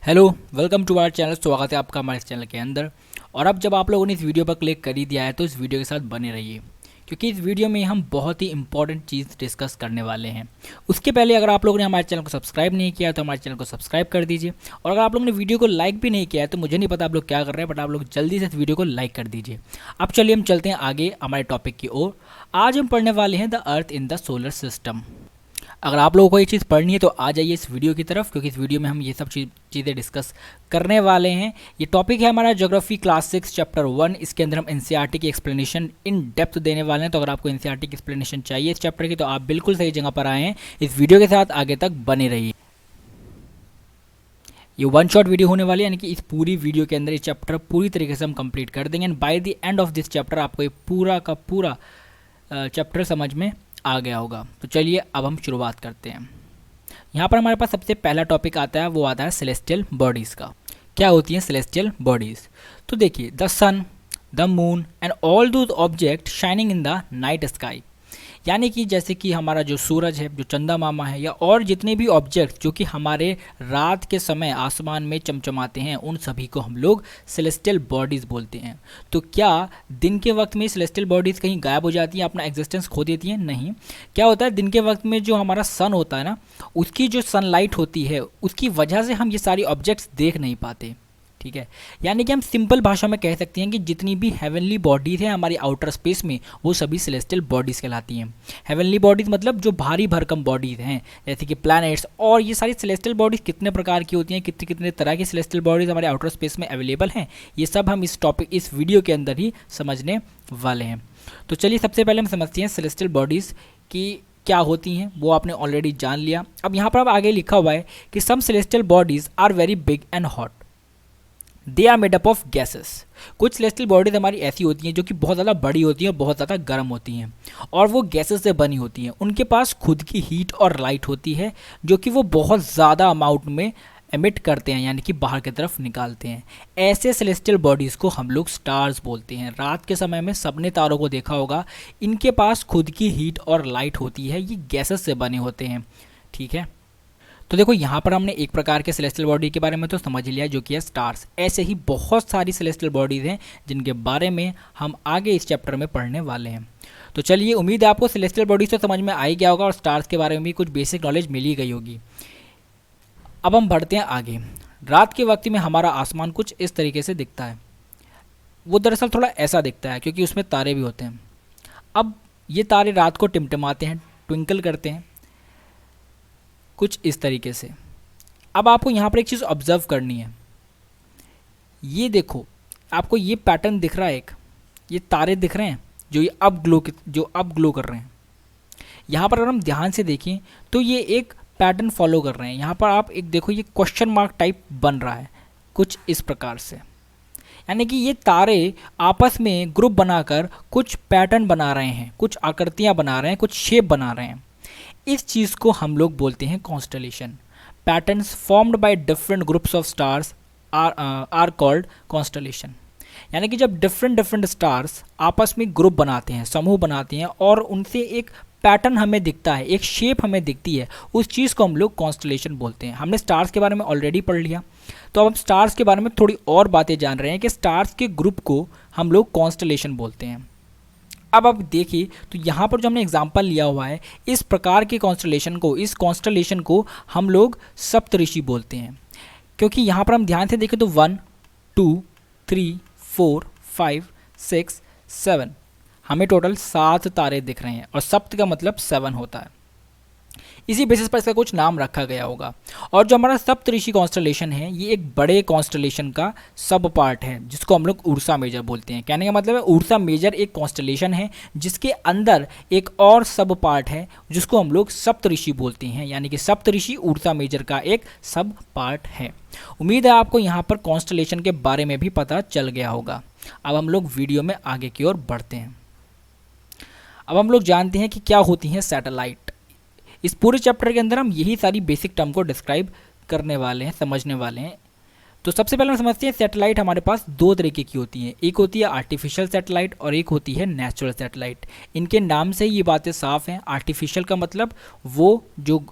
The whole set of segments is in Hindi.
Hello, welcome to our channel. स्वागत है आपका हमारे इस चैनल के अंदर। और अब जब आप लोगों ने इस वीडियो पर क्लिक कर ही दिया है तो इस वीडियो के साथ बने रहिए, क्योंकि इस वीडियो में हम बहुत ही इंपॉर्टेंट चीज़ डिस्कस करने वाले हैं। उसके पहले अगर आप लोगों ने हमारे चैनल को सब्सक्राइब नहीं किया तो हमारे चैनल को सब्सक्राइब कर दीजिए। और अगर आप लोगों ने वीडियो को लाइक भी नहीं किया है तो मुझे नहीं पता आप लोग क्या कर रहे हैं, बट आप लोग जल्दी से इस वीडियो को लाइक कर दीजिए। अब चलिए हम चलते हैं आगे हमारे टॉपिक की ओर। आज हम पढ़ने वाले हैं the earth in the solar system. अगर आप लोगों को ये चीज़ पढ़नी है तो आ जाइए इस वीडियो की तरफ, क्योंकि इस वीडियो में हम ये सब चीज़ें डिस्कस करने वाले हैं। ये टॉपिक है हमारा ज्योग्राफी क्लास 6 चैप्टर 1। इसके अंदर हम एनसीईआरटी की एक्सप्लेनेशन इन डेप्थ देने वाले हैं। तो अगर आपको एनसीईआरटी की एक्सप्लेनेशन चाहिए इस चैप्टर की तो आप बिल्कुल सही जगह पर आए हैं। इस वीडियो के साथ आगे तक बने रहिए। ये वन शॉट वीडियो होने वाली है, यानी कि इस पूरी वीडियो के अंदर ये चैप्टर पूरी तरीके से हम कंप्लीट कर देंगे and by the end of this chapter आपको ये पूरा का पूरा चैप्टर समझ में आ गया होगा। तो चलिए अब हम शुरुआत करते हैं। यहाँ पर हमारे पास सबसे पहला टॉपिक आता है, वो आता है सेलेस्टियल बॉडीज़ का। क्या होती हैं सेलेस्टियल बॉडीज़? तो देखिए, the sun, the moon and all those object shining in the night sky, यानी कि जैसे कि हमारा जो सूरज है, जो चंदा मामा है, या और जितने भी ऑब्जेक्ट जो कि हमारे रात के समय आसमान में चमचमाते हैं, उन सभी को हम लोग सेलेस्टियल बॉडीज़ बोलते हैं। तो क्या दिन के वक्त में सेलेस्टियल बॉडीज़ कहीं गायब हो जाती हैं, अपना एग्जिस्टेंस खो देती हैं? नहीं। क्या होता है, दिन के वक्त में जो हमारा सन होता है ना, उसकी जो सनलाइट होती है उसकी वजह से हम ये सारी ऑब्जेक्ट्स देख नहीं पाते। ठीक है, यानी कि हम सिंपल भाषा में कह सकते हैं कि जितनी भी हेवनली बॉडीज़ हैं हमारी आउटर स्पेस में, वो सभी सेलेस्टियल बॉडीज़ कहलाती हैं। हेवनली बॉडीज़ मतलब जो भारी भरकम बॉडीज़ हैं, जैसे कि प्लैनेट्स। और ये सारी सेलेस्टियल बॉडीज़ कितने प्रकार की होती हैं, कितने कितने तरह की सेलेस्टियल बॉडीज़ हमारे आउटर स्पेस में अवेलेबल हैं, ये सब हम इस वीडियो के अंदर ही समझने वाले हैं। तो चलिए सबसे पहले हम समझते हैं सेलेस्टियल बॉडीज़ की क्या होती हैं। वो आपने ऑलरेडी जान लिया। अब यहाँ पर अब आगे लिखा हुआ है कि some celestial bodies are very big and hot, they are made up of gases. कुछ सेलेस्टियल बॉडीज हमारी ऐसी होती हैं जो कि बहुत ज़्यादा बड़ी होती हैं और बहुत ज़्यादा गर्म होती हैं, और वो गैसेस से बनी होती हैं। उनके पास खुद की हीट और लाइट होती है जो कि वो बहुत ज़्यादा अमाउंट में एमिट करते हैं, यानी कि बाहर की तरफ निकालते हैं। ऐसे सेलेस्टियल बॉडीज़ को हम लोग स्टार्स बोलते हैं। रात के समय में सबने तारों को देखा होगा, इनके पास खुद की हीट और लाइट होती है, ये गैसेस से बने होते हैं। ठीक है, तो देखो यहाँ पर हमने एक प्रकार के सेलेस्टियल बॉडी के बारे में तो समझ लिया जो कि है स्टार्स। ऐसे ही बहुत सारी सेलेस्टियल बॉडीज़ हैं जिनके बारे में हम आगे इस चैप्टर में पढ़ने वाले हैं। तो चलिए, उम्मीद है आपको सेलेस्टियल बॉडीज़ तो समझ में आ ही गया होगा और स्टार्स के बारे में भी कुछ बेसिक नॉलेज मिल ही गई होगी। अब हम बढ़ते हैं आगे। रात के वक्त में हमारा आसमान कुछ इस तरीके से दिखता है। वो दरअसल थोड़ा ऐसा दिखता है क्योंकि उसमें तारे भी होते हैं। अब ये तारे रात को टिमटिमाते हैं, ट्विंकल करते हैं कुछ इस तरीके से। अब आपको यहाँ पर एक चीज़ ऑब्जर्व करनी है। ये देखो, आपको ये पैटर्न दिख रहा है, एक ये तारे दिख रहे हैं जो अब ग्लो कर रहे हैं। यहाँ पर अगर हम ध्यान से देखें तो ये एक पैटर्न फॉलो कर रहे हैं। यहाँ पर आप एक देखो, ये क्वेश्चन मार्क टाइप बन रहा है कुछ इस प्रकार से, यानी कि ये तारे आपस में ग्रुप बनाकर कुछ पैटर्न बना रहे हैं, कुछ आकृतियाँ बना रहे हैं, कुछ शेप बना रहे हैं। इस चीज़ को हम लोग बोलते हैं constellation. Patterns formed by different groups of stars are called constellation. यानी कि जब डिफरेंट स्टार्स आपस में ग्रुप बनाते हैं, समूह बनाते हैं, और उनसे एक पैटर्न हमें दिखता है, एक शेप हमें दिखती है, उस चीज़ को हम लोग कॉन्स्टलेशन बोलते हैं। हमने स्टार्स के बारे में ऑलरेडी पढ़ लिया, तो अब हम स्टार्स के बारे में थोड़ी और बातें जान रहे हैं कि स्टार्स के ग्रुप को हम लोग कॉन्स्टलेशन बोलते हैं। अब आप देखिए, तो यहाँ पर जो हमने एग्जाम्पल लिया हुआ है, इस प्रकार के इस कॉन्स्टलेशन को हम लोग सप्तऋषि बोलते हैं। क्योंकि यहाँ पर हम ध्यान से देखें तो 1 2 3 4 5 6 7 हमें टोटल 7 तारे दिख रहे हैं, और सप्त का मतलब 7 होता है। इसी बेसिस पर इसका कुछ नाम रखा गया होगा। और जो हमारा सप्तऋषि कॉन्स्टलेशन है, ये एक बड़े कॉन्स्टलेशन का सब पार्ट है जिसको हम लोग उर्सा मेजर बोलते हैं। कहने का मतलब है उर्सा मेजर एक कॉन्स्टलेशन है जिसके अंदर एक और सब पार्ट है जिसको हम लोग सप्तऋषि बोलते हैं, यानी कि सप्तऋषि उर्सा मेजर का एक सब पार्ट है। उम्मीद है आपको यहाँ पर कॉन्स्टलेशन के बारे में भी पता चल गया होगा। अब हम लोग वीडियो में आगे की ओर बढ़ते हैं। अब हम लोग जानते हैं कि क्या होती हैं सैटेलाइट। इस पूरे चैप्टर के अंदर हम यही सारी बेसिक टर्म को डिस्क्राइब करने वाले हैं, समझने वाले हैं। तो सबसे पहले हम समझते हैं सैटेलाइट हमारे पास दो तरीके की होती हैं। एक होती है आर्टिफिशियल सैटेलाइट और एक होती है नेचुरल सैटेलाइट। इनके नाम से ये बातें साफ हैं। आर्टिफिशियल का मतलब वो जो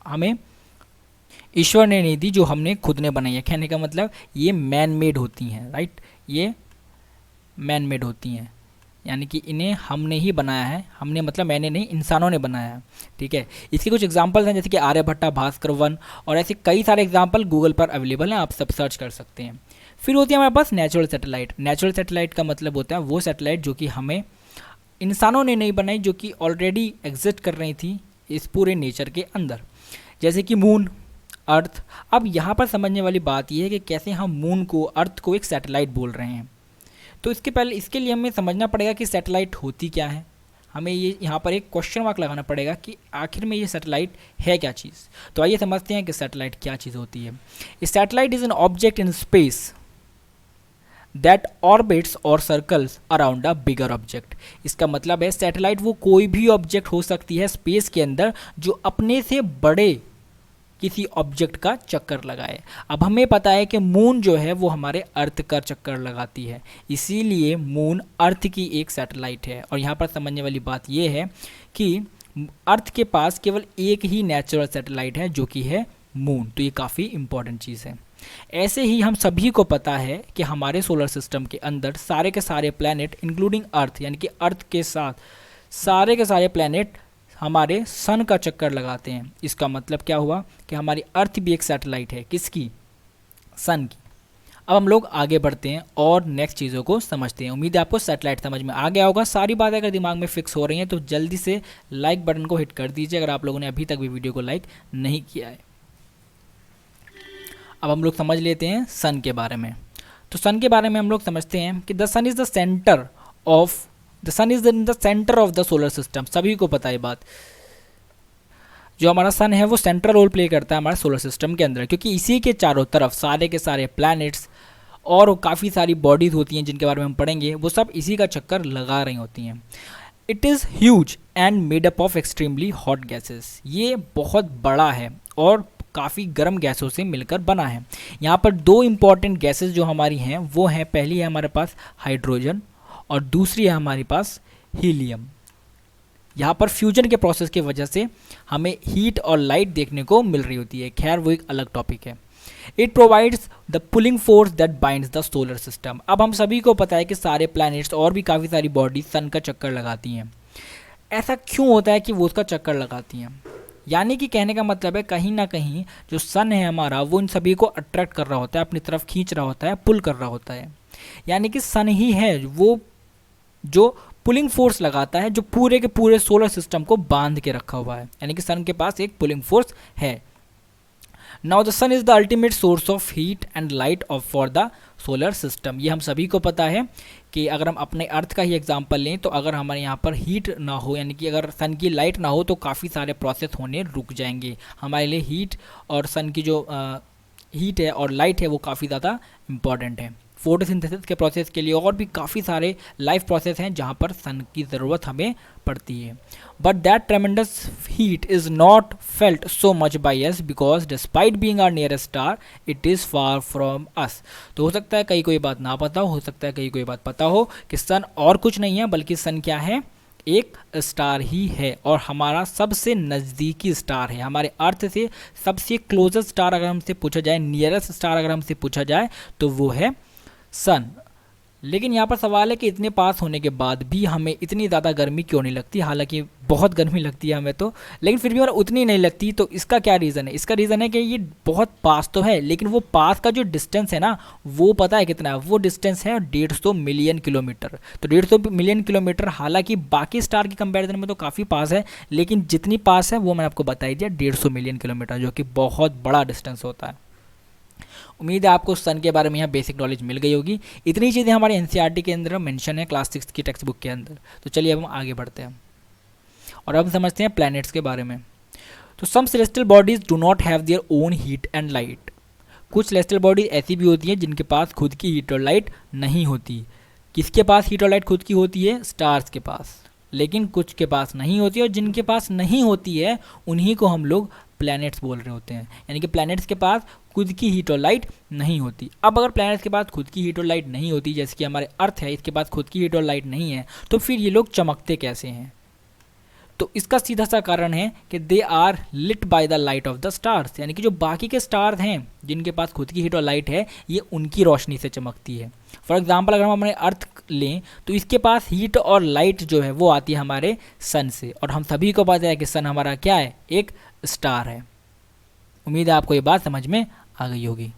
हमें ईश्वर ने नहीं दी, जो हमने खुद ने बनाई है। कहने का मतलब ये मैन मेड होती हैं, राइट, ये मैन मेड होती हैं, यानी कि इन्हें हमने ही बनाया है। हमने मतलब मैंने नहीं, इंसानों ने बनाया है, ठीक है। इसके कुछ एग्जांपल्स हैं जैसे कि आर्यभट्टा, भास्कर 1 और ऐसे कई सारे एग्जांपल गूगल पर अवेलेबल हैं, आप सब सर्च कर सकते हैं। फिर होती है हमारे पास नेचुरल सैटेलाइट। नेचुरल सैटेलाइट का मतलब होता है वो सैटेलाइट जो कि हमें इंसानों ने नहीं बनाई, जो कि ऑलरेडी एग्जिस्ट कर रही थी इस पूरे नेचर के अंदर, जैसे कि मून, अर्थ। अब यहाँ पर समझने वाली बात यह है कि कैसे हम मून को, अर्थ को एक सैटेलाइट बोल रहे हैं। तो इसके लिए हमें समझना पड़ेगा कि सैटेलाइट होती क्या है। हमें ये यहाँ पर एक क्वेश्चन मार्क लगाना पड़ेगा कि आखिर में ये सैटेलाइट है क्या चीज़। तो आइए समझते हैं कि सैटेलाइट क्या चीज़ होती है। Satellite is an object in space that orbits और सर्कल्स अराउंड अ बिगर ऑब्जेक्ट। इसका मतलब है सैटेलाइट वो कोई भी ऑब्जेक्ट हो सकती है स्पेस के अंदर जो अपने से बड़े किसी ऑब्जेक्ट का चक्कर लगाए। अब हमें पता है कि मून जो है वो हमारे अर्थ का चक्कर लगाती है, इसीलिए मून अर्थ की एक सैटेलाइट है। और यहाँ पर समझने वाली बात ये है कि अर्थ के पास केवल एक ही नेचुरल सैटेलाइट है जो कि है मून। तो ये काफ़ी इंपॉर्टेंट चीज़ है। ऐसे ही हम सभी को पता है कि हमारे सोलर सिस्टम के अंदर सारे के सारे प्लैनेट इंक्लूडिंग अर्थ, यानी कि अर्थ के साथ सारे के सारे प्लैनेट हमारे सन का चक्कर लगाते हैं। इसका मतलब क्या हुआ कि हमारी अर्थ भी एक सैटेलाइट है, किसकी? सन की। अब हम लोग आगे बढ़ते हैं और नेक्स्ट चीज़ों को समझते हैं। उम्मीद है आपको सैटेलाइट समझ में आ गया होगा। सारी बातें अगर दिमाग में फिक्स हो रही हैं तो जल्दी से लाइक बटन को हिट कर दीजिए अगर आप लोगों ने अभी तक भी वीडियो को लाइक नहीं किया है। अब हम लोग समझ लेते हैं सन के बारे में। तो सन के बारे में हम लोग समझते हैं कि the sun is the centre of the solar system. सभी को पता है बात, जो हमारा सन है वो सेंट्रल रोल प्ले करता है हमारे सोलर सिस्टम के अंदर, क्योंकि इसी के चारों तरफ सारे के सारे प्लैनेट्स और काफ़ी सारी बॉडीज़ होती हैं जिनके बारे में हम पढ़ेंगे, वो सब इसी का चक्कर लगा रही होती हैं। It is huge and made up of extremely hot gases. ये बहुत बड़ा है और काफ़ी गर्म गैसों से मिलकर बना है। यहाँ पर दो इम्पॉर्टेंट गैसेस जो हमारी हैं वो हैं, पहली है हमारे पास हाइड्रोजन और दूसरी है हमारे पास हीलियम। यहाँ पर फ्यूजन के प्रोसेस की वजह से हमें हीट और लाइट देखने को मिल रही होती है। खैर वो एक अलग टॉपिक है। It provides the pulling force that binds the solar system. अब हम सभी को पता है कि सारे प्लैनेट्स और भी काफ़ी सारी बॉडी सन का चक्कर लगाती हैं। ऐसा क्यों होता है कि वो उसका चक्कर लगाती हैं? यानी कि कहने का मतलब है कहीं ना कहीं जो सन है हमारा वो इन सभी को अट्रैक्ट कर रहा होता है, अपनी तरफ खींच रहा होता है, पुल कर रहा होता है। यानी कि सन ही है वो जो पुलिंग फोर्स लगाता है, जो पूरे के पूरे सोलर सिस्टम को बांध के रखा हुआ है। यानी कि सन के पास एक पुलिंग फोर्स है। Now the sun is the ultimate source of heat and light of for the solar system. ये हम सभी को पता है कि अगर हम अपने अर्थ का ही एग्जांपल लें तो अगर हमारे यहाँ पर हीट ना हो, यानी कि अगर सन की लाइट ना हो तो काफ़ी सारे प्रोसेस होने रुक जाएंगे। हमारे लिए हीट और सन की जो हीट है और लाइट है वो काफ़ी ज़्यादा इम्पॉर्टेंट है। फोटोसिंथेसिस के प्रोसेस के लिए और भी काफ़ी सारे लाइफ प्रोसेस हैं जहाँ पर सन की ज़रूरत हमें पड़ती है। But that tremendous heat is not felt so much by us because despite being our nearest star it is far from us. तो हो सकता है कहीं कोई बात ना पता हो सकता है कहीं कोई बात पता हो कि सन और कुछ नहीं है बल्कि सन क्या है, एक स्टार ही है और हमारा सबसे नज़दीकी स्टार है। हमारे अर्थ से सबसे क्लोजेस्ट स्टार अगर हमसे पूछा जाए, नियरेस्ट स्टार अगर हमसे पूछा जाए तो वो है सन। लेकिन यहाँ पर सवाल है कि इतने पास होने के बाद भी हमें इतनी ज़्यादा गर्मी क्यों नहीं लगती? हालांकि बहुत गर्मी लगती है हमें तो, लेकिन फिर भी हमें उतनी नहीं लगती। तो इसका क्या रीज़न है? इसका रीज़न है कि ये बहुत पास तो है, लेकिन वो पास का जो डिस्टेंस है ना वो पता है कितना है? वो डिस्टेंस है 150 मिलियन किलोमीटर। तो 150 मिलियन किलोमीटर हालांकि बाकी स्टार की कंपेरिजन में तो काफ़ी पास है, लेकिन जितनी पास है वो मैंने आपको बता ही दिया, 150 मिलियन किलोमीटर, जो कि बहुत बड़ा डिस्टेंस होता है। उम्मीद है आपको सन के बारे में यहाँ बेसिक नॉलेज मिल गई होगी। इतनी चीज़ें हमारे एनसीईआरटी के अंदर मेंशन है क्लास 6 की टेक्स्ट बुक के अंदर। तो चलिए अब हम आगे बढ़ते हैं और अब समझते हैं प्लैनेट्स के बारे में। तो some celestial bodies do not have their own heat and light. कुछ सेलेस्टियल बॉडीज ऐसी भी होती हैं जिनके पास खुद की हीट और लाइट नहीं होती। किसके पास हीट और लाइट खुद की होती है? स्टार्स के पास। लेकिन कुछ के पास नहीं होती, और जिनके पास नहीं होती है उन्हीं को हम लोग प्लैनेट्स बोल रहे होते हैं। यानी कि प्लैनेट्स के पास खुद की हीट और लाइट नहीं होती। अब अगर प्लैनेट्स के पास खुद की हीट और लाइट नहीं होती, जैसे कि हमारे अर्थ है इसके पास खुद की हीट और लाइट नहीं है, तो फिर ये लोग चमकते कैसे हैं? तो इसका सीधा सा कारण है कि they are lit by the light of the stars, यानी कि जो बाकी के स्टार्स हैं जिनके पास खुद की हीट और लाइट है, ये उनकी रोशनी से चमकती है। फॉर एग्जाम्पल अगर हम अपने अर्थ लें तो इसके पास हीट और लाइट जो है वो आती है हमारे सन से, और हम सभी को पता है कि सन हमारा क्या है, एक स्टार है। उम्मीद है आपको ये बात समझ में आ गई होगी।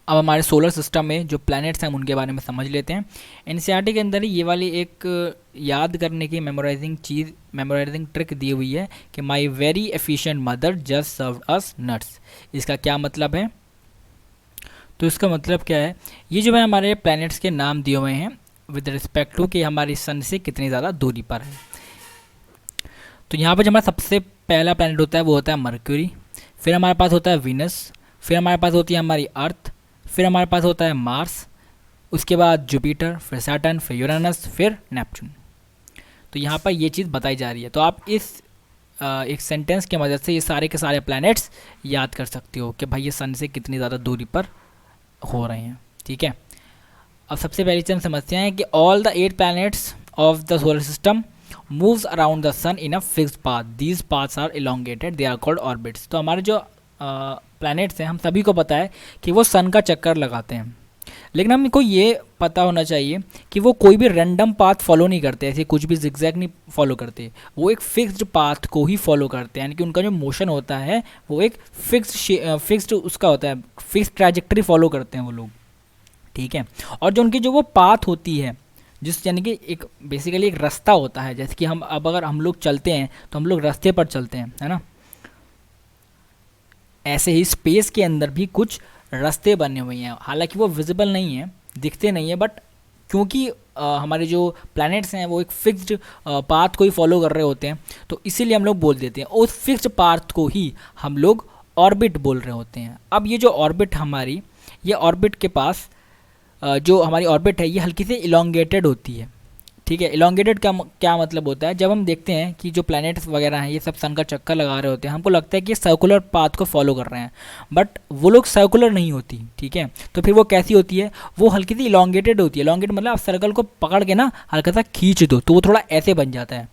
अब हमारे सोलर सिस्टम में जो प्लैनेट्स हैं हम उनके बारे में समझ लेते हैं। एनसीईआरटी के अंदर ही ये वाली एक याद करने की मेमोराइजिंग ट्रिक दी हुई है कि my very efficient mother just served us nuts. इसका क्या मतलब है? तो इसका मतलब क्या है, ये जो है हमारे प्लैनेट्स के नाम दिए हुए हैं विद रिस्पेक्ट टू कि हमारी सन से कितनी ज़्यादा दूरी पर है। तो यहाँ पर जो हमारा सबसे पहला प्लैनेट होता है वो होता है मरक्यूरी, फिर हमारे पास होता है वीनस, फिर हमारे पास होती है हमारी अर्थ, फिर हमारे पास होता है मार्स, उसके बाद जुपिटर, फिर सैटर्न, फिर यूरेनस, फिर नेपच्यून। तो यहाँ पर ये चीज़ बताई जा रही है। तो आप इस एक सेंटेंस की मदद से ये सारे के सारे प्लैनेट्स याद कर सकते हो कि भाई ये सन से कितनी ज़्यादा दूरी पर हो रहे हैं। ठीक है, अब सबसे पहली चीज़ हम समझते हैं कि all the 8 planets of the solar system moves around the sun in a fixed path, these paths are elongated, they are called orbits. तो हमारे जो प्लैनेट्स हैं हम सभी को पता है कि वो सन का चक्कर लगाते हैं, लेकिन हमको ये पता होना चाहिए कि वो कोई भी रैंडम पाथ फॉलो नहीं करते, ऐसे कुछ भी जिगजैग नहीं फॉलो करते, वो एक फिक्स्ड पाथ को ही फॉलो करते हैं, यानी कि उनका जो मोशन होता है वो एक फिक्स्ड उसका होता है, फिक्स्ड ट्रैजेक्टरी फॉलो करते हैं वो लोग। ठीक है, और जो उनकी जो वो पाथ होती है जिस यानी कि एक बेसिकली एक रास्ता होता है, जैसे कि हम अब अगर हम लोग चलते हैं तो हम लोग रास्ते पर चलते हैं, है ना, ऐसे ही स्पेस के अंदर भी कुछ रास्ते बने हुए हैं, हालांकि वो विजिबल नहीं है, दिखते नहीं है, बट क्योंकि हमारे जो प्लैनेट्स हैं वो एक फिक्स्ड पाथ को ही फॉलो कर रहे होते हैं, तो इसीलिए हम लोग बोल देते हैं उस फिक्स्ड पाथ को ही हम लोग ऑर्बिट बोल रहे होते हैं। अब ये जो ऑर्बिट हमारी, ये ऑर्बिट के पास जो हमारी ऑर्बिट है ये हल्की से इलोंगेटेड होती है। ठीक है, इलोंगेटेड का क्या मतलब होता है, जब हम देखते हैं कि जो प्लैनेट्स वगैरह हैं ये सब सन का चक्कर लगा रहे होते हैं, हमको लगता है कि ये सर्कुलर पाथ को फॉलो कर रहे हैं, बट वो लोग सर्कुलर नहीं होती। ठीक है, तो फिर वो कैसी होती है, वो हल्की सी इलोंगेटेड होती है। इलोंगेटेड मतलब आप सर्कल को पकड़ के ना हल्का सा खींच दो तो वो थोड़ा ऐसे बन जाता है,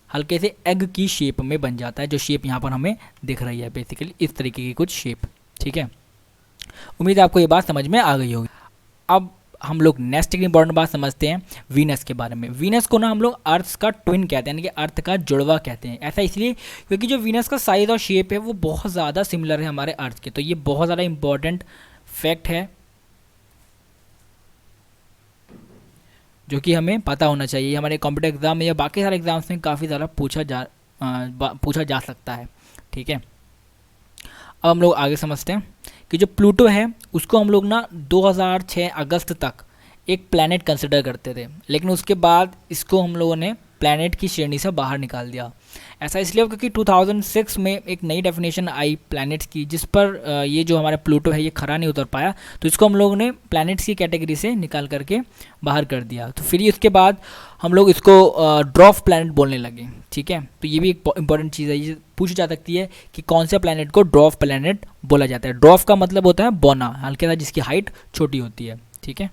हल्के से एग की शेप में बन जाता है, जो शेप यहाँ पर हमें दिख रही है, बेसिकली इस तरीके की कुछ शेप। ठीक है, उम्मीद है आपको ये बात समझ में आ गई होगी। अब हम लोग नेक्स्ट एक इंपॉर्टेंट बात समझते हैं वीनस के बारे में। वीनस को ना हम लोग अर्थ का ट्विन कहते हैं, यानी कि अर्थ का जुड़वा कहते हैं। ऐसा इसलिए क्योंकि जो वीनस का साइज और शेप है वो बहुत ज़्यादा सिमिलर है हमारे अर्थ के। तो ये बहुत ज़्यादा इंपॉर्टेंट फैक्ट है जो कि हमें पता होना चाहिए। हमारे कॉम्पिटिटिव एग्जाम में या बाकी सारे एग्जाम्स में काफ़ी ज़्यादा पूछा जा सकता है। ठीक है, अब हम लोग आगे समझते हैं कि जो प्लूटो है उसको हम लोग ना 2006 अगस्त तक एक प्लैनेट कंसिडर करते थे, लेकिन उसके बाद इसको हम लोगों ने प्लैनेट की श्रेणी से बाहर निकाल दिया। ऐसा इसलिए क्योंकि 2006 में एक नई डेफिनेशन आई प्लैनेट्स की, जिस पर ये जो हमारा प्लूटो है ये खरा नहीं उतर पाया, तो इसको हम लोगों ने प्लैनेट्स की कैटेगरी से निकाल करके बाहर कर दिया। तो फिर इसके बाद हम लोग इसको ड्वार्फ प्लैनेट बोलने लगे। ठीक है, तो ये भी एक इंपॉर्टेंट चीज़ है, ये पूछी जा सकती है कि कौन से प्लैनेट को ड्वार्फ प्लैनेट बोला जाता है। ड्वार्फ का मतलब होता है बौना, हल्के सा जिसकी हाइट छोटी होती है। ठीक है,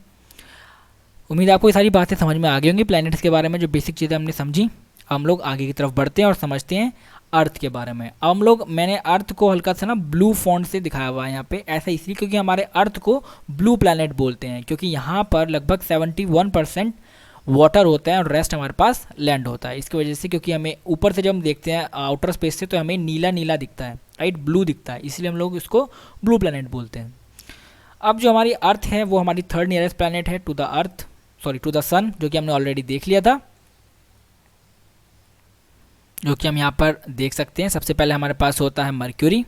उम्मीद है आपको ये सारी बातें समझ में आ गई होंगी प्लैनेट्स के बारे में, जो बेसिक चीज़ें हमने समझी। हम लोग आगे की तरफ बढ़ते हैं और समझते हैं अर्थ के बारे में। अब हम लोग, मैंने अर्थ को हल्का सा ना ब्लू फॉन्ट से दिखाया हुआ है यहाँ पे, ऐसा इसलिए क्योंकि हमारे अर्थ को ब्लू प्लैनेट बोलते हैं, क्योंकि यहाँ पर लगभग 71% वाटर होता है और रेस्ट हमारे पास लैंड होता है। इसकी वजह से, क्योंकि हमें ऊपर से जब हम देखते हैं आउटर स्पेस से, तो हमें नीला नीला दिखता है, राइट, ब्लू दिखता है, इसलिए हम लोग इसको ब्लू प्लैनेट बोलते हैं। अब जो हमारी अर्थ है वो हमारी थर्ड नियरेस्ट प्लैनेट है टू द सन, जो कि हमने ऑलरेडी देख लिया था, जो कि हम यहाँ पर देख सकते हैं। सबसे पहले हमारे पास होता है Mercury,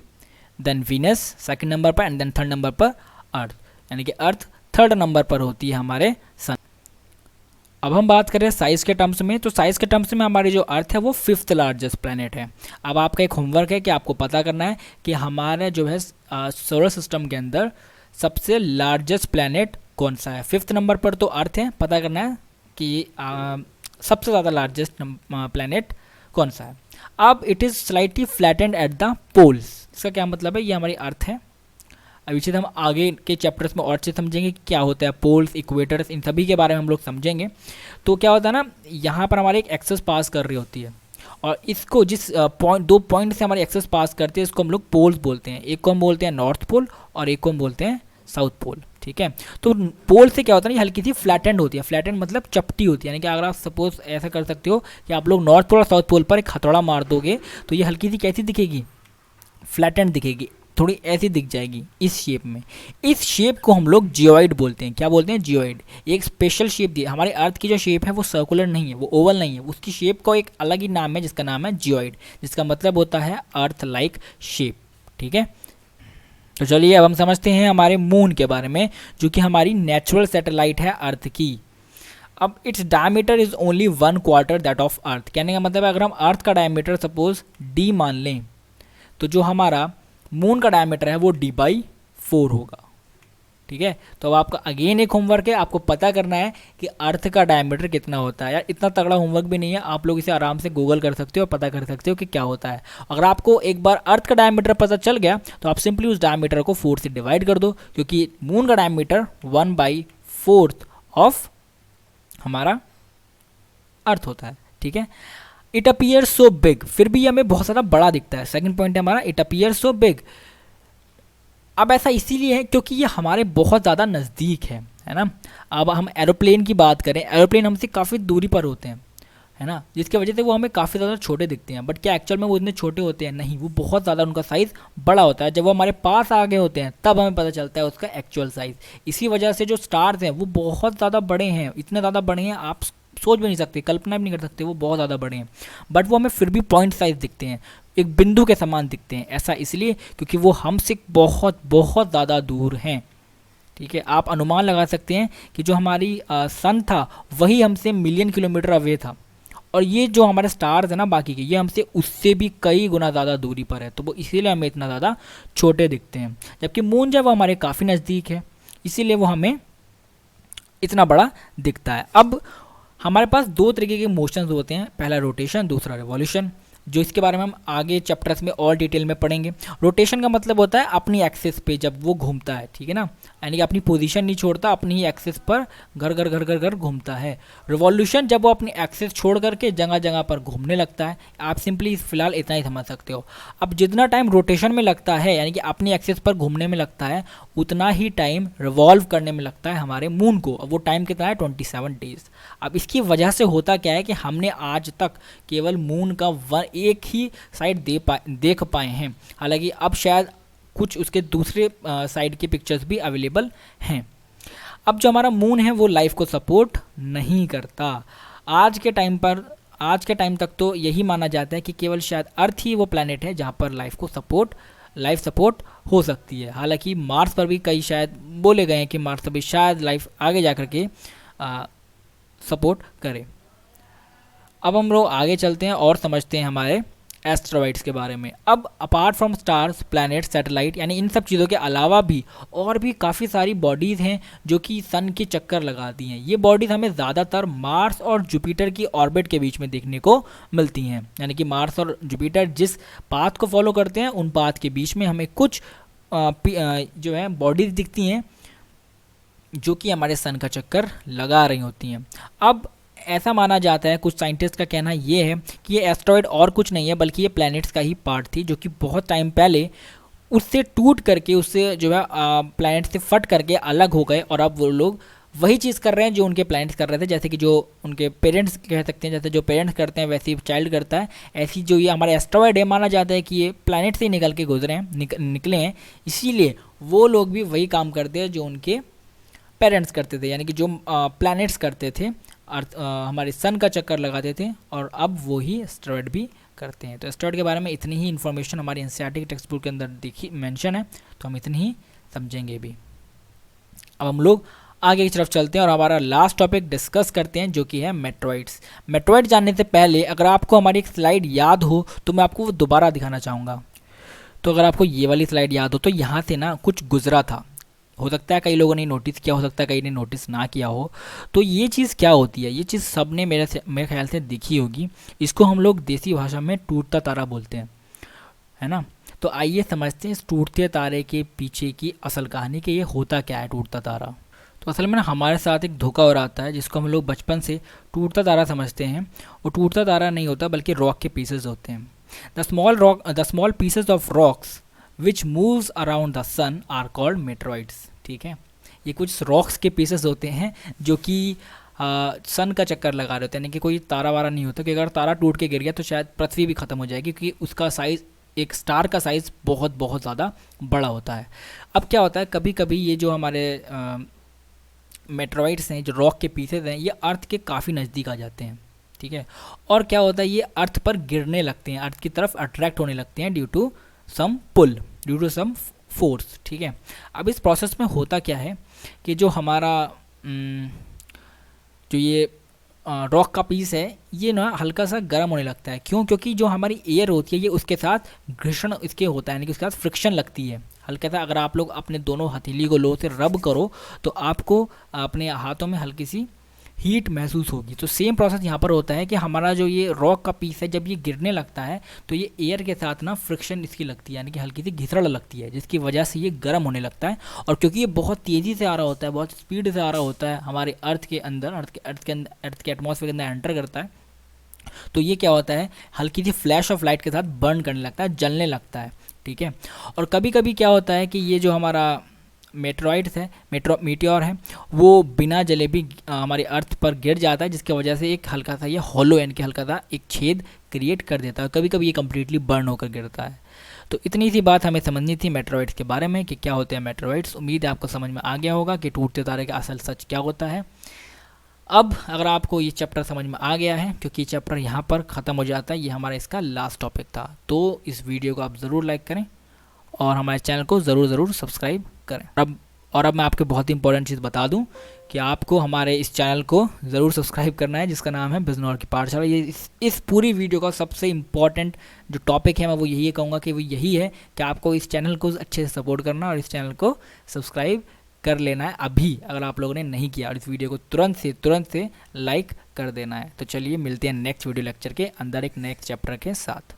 then Venus second number पर, एंड देन थर्ड नंबर पर अर्थ, यानी कि अर्थ थर्ड नंबर पर होती है हमारे सन। अब हम बात करें साइज़ के टर्म्स में, तो साइज़ के टर्म्स में हमारी जो अर्थ है वो फिफ्थ लार्जेस्ट प्लैनेट है। अब आपका एक होमवर्क है कि आपको पता करना है कि हमारा जो है सोलर सिस्टम के अंदर सबसे लार्जेस्ट प्लैनेट कौन सा है। फिफ्थ नंबर पर तो अर्थ है, पता करना है कि सबसे ज़्यादा लार्जेस्ट प्लैनेट कौन सा है। अब it is slightly flattened at the poles, इसका क्या मतलब है, ये हमारी अर्थ है। अब इसे हम आगे के चैप्टर्स में और से समझेंगे कि क्या होता है पोल्स, इक्वेटर्स, इन सभी के बारे में हम लोग समझेंगे। तो क्या होता है ना, यहाँ पर हमारे एक एक्सेस पास कर रही होती है, और इसको जिस दो पॉइंट से हमारे एक्सेस पास करते हैं इसको हम लोग पोल्स बोलते हैं। एक को हम बोलते हैं नॉर्थ पोल और एक को हम बोलते हैं साउथ पोल। ठीक है, तो पोल से क्या होता है, ये हल्की सी फ्लैटेंड होती है। फ्लैटेंड मतलब चपटी होती है, यानी कि अगर आप सपोज ऐसा कर सकते हो कि आप लोग नॉर्थ पोल और साउथ पोल पर एक हथौड़ा मार दोगे तो ये हल्की सी कैसी दिखेगी, फ्लैटेंड दिखेगी, थोड़ी ऐसी दिख जाएगी इस शेप में। इस शेप को हम लोग जियोइड बोलते हैं। क्या बोलते हैं, जियोइड। एक स्पेशल शेप दी, हमारे अर्थ की जो शेप है वो सर्कुलर नहीं है, वो ओवल नहीं है, उसकी शेप का एक अलग ही नाम है जिसका नाम है जियोइड, जिसका मतलब होता है अर्थ लाइक शेप। ठीक है, तो चलिए अब हम समझते हैं हमारे मून के बारे में, जो कि हमारी नेचुरल सैटेलाइट है अर्थ की। अब its diameter is only 1/4 that of earth. कहने का मतलब है अगर हम अर्थ का डायमीटर सपोज d मान लें तो जो हमारा मून का डायमीटर है वो d/4 होगा। ठीक है, तो अब आपका अगेन एक होमवर्क है, आपको पता करना है कि अर्थ का डायमीटर कितना होता है। यार इतना तगड़ा होमवर्क भी नहीं है, आप लोग इसे आराम से गूगल कर सकते हो, पता कर सकते हो कि क्या होता है। अगर आपको एक बार अर्थ का डायमीटर पता चल गया तो आप सिंपली उस डायमीटर को 4 से डिवाइड कर दो, क्योंकि मून का डायमीटर 1/4 ऑफ हमारा अर्थ होता है। ठीक है, इट अपीयर सो बिग, फिर भी हमें बहुत ज़्यादा बड़ा दिखता है। सेकंड पॉइंट है हमारा इट अपीयर सो बिग। अब ऐसा इसीलिए है क्योंकि ये हमारे बहुत ज़्यादा नज़दीक है ना। अब हम एरोप्लेन की बात करें, एरोप्लेन हमसे काफ़ी दूरी पर होते हैं, है ना, जिसकी वजह से वो हमें काफ़ी ज़्यादा छोटे दिखते हैं। बट क्या एक्चुअल में वो इतने छोटे होते हैं? नहीं, वो बहुत ज़्यादा उनका साइज़ बड़ा होता है। जब वो हमारे पास आ गए होते हैं तब हमें पता चलता है उसका एक्चुअल साइज़। इसी वजह से जो स्टार्स हैं वो बहुत ज़्यादा बड़े हैं, इतने ज़्यादा बड़े हैं आप सोच भी नहीं सकते, कल्पना भी नहीं कर सकते, वो बहुत ज़्यादा बड़े हैं। बट वो हमें फिर भी पॉइंट साइज दिखते हैं, एक बिंदु के समान दिखते हैं। ऐसा इसलिए क्योंकि वो हमसे बहुत बहुत ज़्यादा दूर हैं। ठीक है, आप अनुमान लगा सकते हैं कि जो हमारी सन था वही हमसे मिलियन किलोमीटर अवे था, और ये जो हमारे स्टार्स है ना बाकी के, ये हमसे उससे भी कई गुना ज़्यादा दूरी पर है, तो वो इसीलिए हमें इतना ज़्यादा छोटे दिखते हैं। जबकि मून जो है वो हमारे काफ़ी नज़दीक है, इसीलिए वो हमें इतना बड़ा दिखता है। अब हमारे पास दो तरीके के मोशंस होते हैं, पहला रोटेशन, दूसरा रिवॉल्यूशन, जो इसके बारे में हम आगे चैप्टर्स में और डिटेल में पढ़ेंगे। रोटेशन का मतलब होता है अपनी एक्सिस पे जब वो घूमता है, ठीक है ना, यानी कि अपनी पोजीशन नहीं छोड़ता, अपनी ही एक्सिस पर घर घर घर घर घर घूमता है। रिवॉल्यूशन जब वो अपनी एक्सिस छोड़ करके जगह जगह पर घूमने लगता है। आप सिंपली फिलहाल इतना ही समझ सकते हो। अब जितना टाइम रोटेशन में लगता है, यानी कि अपनी एक्सिस पर घूमने में लगता है, उतना ही टाइम रिवॉल्व करने में लगता है हमारे मून को। अब वो टाइम कितना है, 27 डेज। अब इसकी वजह से होता क्या है कि हमने आज तक केवल मून का एक ही साइड देख पाए हैं, हालांकि अब शायद कुछ उसके दूसरे साइड के पिक्चर्स भी अवेलेबल हैं। अब जो हमारा मून है वो लाइफ को सपोर्ट नहीं करता आज के टाइम पर। आज के टाइम तक तो यही माना जाता है कि केवल शायद अर्थ ही वो प्लैनेट है जहाँ पर लाइफ सपोर्ट हो सकती है। हालांकि मार्स पर भी कई शायद बोले गए हैं कि मार्स पर भी शायद लाइफ आगे जा कर के सपोर्ट करे। अब हम लोग आगे चलते हैं और समझते हैं हमारे एस्ट्रॉइड्स के बारे में। अब apart from stars, planet, satellite, यानी इन सब चीज़ों के अलावा भी और भी काफ़ी सारी बॉडीज़ हैं जो कि सन के चक्कर लगाती हैं। ये बॉडीज़ हमें ज़्यादातर मार्स और जुपिटर की ऑर्बिट के बीच में देखने को मिलती हैं, यानी कि मार्स और जुपिटर जिस पाथ को फॉलो करते हैं उन पाथ के बीच में हमें कुछ जो है बॉडीज़ दिखती हैं जो कि हमारे सन का चक्कर लगा रही होती हैं। अब ऐसा माना जाता है, कुछ साइंटिस्ट का कहना ये है कि ये एस्ट्रॉयड और कुछ नहीं है बल्कि ये प्लैनेट्स का ही पार्ट थी, जो कि बहुत टाइम पहले उससे टूट करके, उससे जो है प्लैनेट से फट करके अलग हो गए, और अब वो लोग वही चीज़ कर रहे हैं जो उनके प्लैनेट्स कर रहे थे। जैसे कि जो उनके पेरेंट्स कह सकते हैं, जैसे जो पेरेंट्स करते हैं वैसे ही चाइल्ड करता है, ऐसी जो ये हमारे एस्ट्रॉयड है माना जाता है कि ये प्लैनेट से ही निकल के गुजरे हैं, निकले हैं, इसीलिए वो लोग भी वही काम करते हैं जो उनके पेरेंट्स करते थे, यानी कि जो प्लैनेट्स करते थे, अर्थ हमारे सन का चक्कर लगाते थे, और अब वो ही एस्ट्रॉयड भी करते हैं। तो एस्ट्रॉयड के बारे में इतनी ही इन्फॉर्मेशन हमारी एनसीईआरटी के टेक्स्ट बुक के अंदर देखी मेंशन है, तो हम इतनी ही समझेंगे भी। अब हम लोग आगे की तरफ चलते हैं और हमारा लास्ट टॉपिक डिस्कस करते हैं, जो कि है मेट्रॉइड्स। मेट्रॉइड जानने से पहले अगर आपको हमारी एक स्लाइड याद हो तो मैं आपको वो दोबारा दिखाना चाहूँगा। तो अगर आपको ये वाली स्लाइड याद हो तो यहाँ से ना कुछ गुजरा था, हो सकता है कई लोगों ने नोटिस किया, हो सकता है कई ने नोटिस ना किया हो। तो ये चीज़ क्या होती है, ये चीज़ सब ने मेरे ख्याल से देखी होगी। इसको हम लोग देसी भाषा में टूटता तारा बोलते हैं, है ना। तो आइए समझते हैं इस टूटते तारे के पीछे की असल कहानी कि ये होता क्या है टूटता तारा। तो असल में ना हमारे साथ एक धोखा हो रहा है जिसको हम लोग बचपन से टूटता तारा समझते हैं। वो टूटता तारा नहीं होता बल्कि रॉक के पीसेस होते हैं। The small pieces of rocks which moves around the sun are called meteoroids. ठीक है, ये कुछ रॉक्स के पीसेस होते हैं जो कि सन का चक्कर लगा रहे होते हैं, यानी कि कोई तारा वारा नहीं होता कि अगर तारा टूट के गिर गया तो शायद पृथ्वी भी ख़त्म हो जाएगी, क्योंकि उसका साइज़, एक स्टार का साइज़ बहुत बहुत ज़्यादा बड़ा होता है। अब क्या होता है, कभी कभी ये जो हमारे मेट्रॉइड्स हैं, जो रॉक के पीसेज हैं, ये अर्थ के काफ़ी नज़दीक आ जाते हैं। ठीक है, और क्या होता है, ये अर्थ पर गिरने लगते हैं, अर्थ की तरफ अट्रैक्ट होने लगते हैं due to some pull, due to some force. ठीक है, अब इस प्रोसेस में होता क्या है कि जो हमारा जो ये रॉक का पीस है ये ना हल्का सा गर्म होने लगता है। क्यों? क्योंकि जो हमारी एयर होती है ये उसके साथ घर्षण इसके होता है, यानी कि उसके साथ फ्रिक्शन लगती है हल्का सा। अगर आप लोग अपने दोनों हथेली को लो से रब करो तो आपको अपने हाथों में हल्की सी हीट महसूस होगी। तो सेम प्रोसेस यहाँ पर होता है कि हमारा जो ये रॉक का पीस है जब ये गिरने लगता है तो ये एयर के साथ ना फ्रिक्शन इसकी लगती है, यानी कि हल्की सी घिसड़ लगती है, जिसकी वजह से ये गर्म होने लगता है। और क्योंकि ये बहुत तेज़ी से आ रहा होता है, बहुत स्पीड से आ रहा होता है हमारे अर्थ के अंदर, अर्थ के एटमॉस्फेयर के अंदर एंटर करता है, तो ये क्या होता है, हल्की सी फ्लैश ऑफ लाइट के साथ बर्न करने लगता है, जलने लगता है। ठीक है, और कभी कभी क्या होता है कि ये जो हमारा मेट्रॉइड्स है, मीटियोर है, वो बिना जले भी हमारे अर्थ पर गिर जाता है, जिसकी वजह से एक हल्का सा ये हॉलो, यानी कि हल्का सा एक छेद क्रिएट कर देता है। कभी कभी ये कम्प्लीटली बर्न होकर गिरता है। तो इतनी सी बात हमें समझनी थी मेट्रॉइड्स के बारे में कि क्या होते हैं मेट्रॉइड्स। उम्मीद है आपको समझ में आ गया होगा कि टूटते तारे का असल सच क्या होता है। अब अगर आपको ये चैप्टर समझ में आ गया है, क्योंकि ये चैप्टर यहाँ पर ख़त्म हो जाता है, ये हमारा इसका लास्ट टॉपिक था, तो इस वीडियो को आप ज़रूर लाइक करें और हमारे चैनल को ज़रूर सब्सक्राइब करें। अब मैं आपको बहुत ही इंपॉर्टेंट चीज़ बता दूं कि आपको हमारे इस चैनल को ज़रूर सब्सक्राइब करना है, जिसका नाम है बिजनौर की पाठशाला। ये इस पूरी वीडियो का सबसे इम्पॉर्टेंट जो टॉपिक है मैं वो यही कहूँगा कि वो यही है कि आपको इस चैनल को अच्छे से सपोर्ट करना और इस चैनल को सब्सक्राइब कर लेना है अभी, अगर आप लोगों ने नहीं किया, और इस वीडियो को तुरंत से लाइक कर देना है। तो चलिए मिलते हैं नेक्स्ट वीडियो लेक्चर के अंदर एक नेक्स्ट चैप्टर के साथ।